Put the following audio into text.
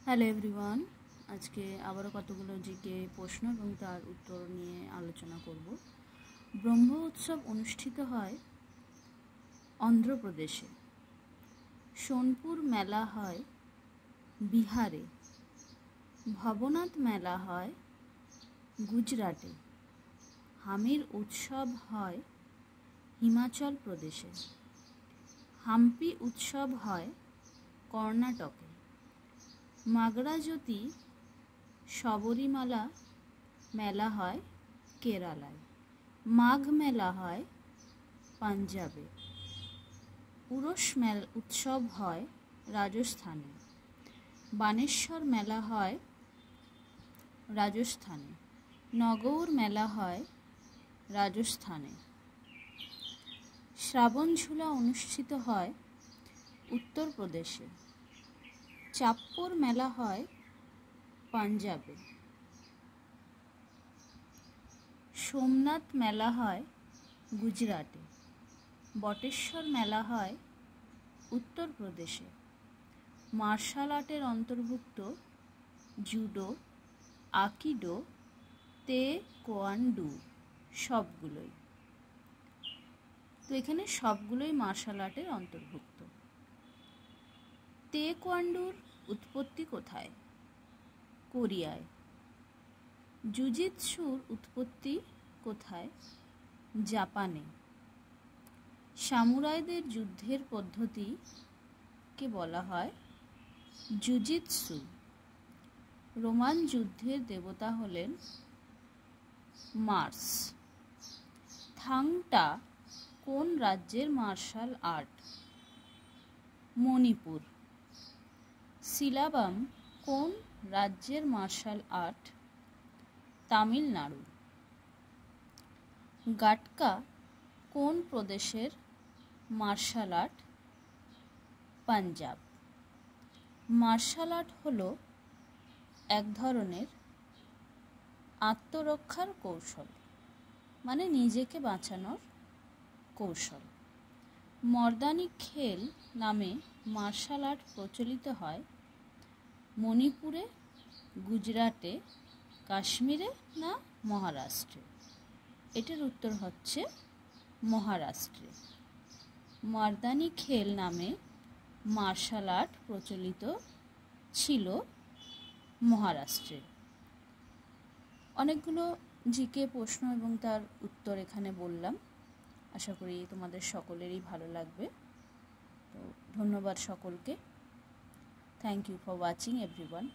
Hello everyone, আজকে আবারও কতগুলো জিকে প্রশ্ন এবং তার উত্তর নিয়ে আলোচনা করব। ব্রহ্ম উৎসব অনুষ্ঠিত হয় অন্ধ্রপ্রদেশে। সোনপুর মেলা হয় বিহারে। ভবনাথ মেলা হয় গুজরাটে। হামির উৎসব হয় হিমাচল প্রদেশে। হাম্পি উৎসব হয় কর্ণাটকে। মাগড়াজ্যোতি শবরীমালা মেলা হয় কেরালায়। মাঘ মেলা হয় পাঞ্জাবে। উরস উৎসব হয় রাজস্থানে। বানেশ্বর মেলা হয় রাজস্থানে। নগৌর মেলা হয় রাজস্থানে। শ্রাবণ ঝুলা অনুষ্ঠিত হয় উত্তরপ্রদেশে। চাপ্পর মেলা হয় পাঞ্জাবে। সোমনাথ মেলা হয় গুজরাটে। বটেশ্বর মেলা হয় উত্তরপ্রদেশে। মার্শাল আর্টের অন্তর্ভুক্ত জুডো, আকিডো, তেকোয়ান্ডো সবগুলোই। তো এখানে সবগুলোই মার্শাল আর্টের অন্তর্ভুক্ত। তেকোয়ান্ডোর উৎপত্তি কোথায়? কোরিয়ায়। জুজিৎসুর উৎপত্তি কোথায়? জাপানে। সামুরাইদের যুদ্ধের পদ্ধতিকে বলা হয় জুজিৎসু। রোমান যুদ্ধের দেবতা হলেন মার্স। থাংটা কোন রাজ্যের মার্শাল আর্ট? মণিপুর। সিলাবাম কোন রাজ্যের মার্শাল আর্ট? তামিলনাড়ু। গাটকা কোন প্রদেশের martial art? Punjab. Martial art হলো এক ধরনের আত্মরক্ষার কৌশল, মানে নিজেকে বাঁচানোর কৌশল। মর্দানি খেল নামে মার্শাল আর্ট প্রচলিত হয় মণিপুরে, গুজরাটে, কাশ্মীরে না মহারাষ্ট্রে? এটার উত্তর হচ্ছে মহারাষ্ট্রে। মর্দানি খেল নামে মার্শাল আর্ট প্রচলিত ছিল মহারাষ্ট্রে। অনেকগুলো জিকে প্রশ্ন এবং তার উত্তর এখানে বললাম। আশা করি তোমাদের সকলেরই ভালো লাগবে। তো ধন্যবাদ সকলকে। Thank you for watching everyone.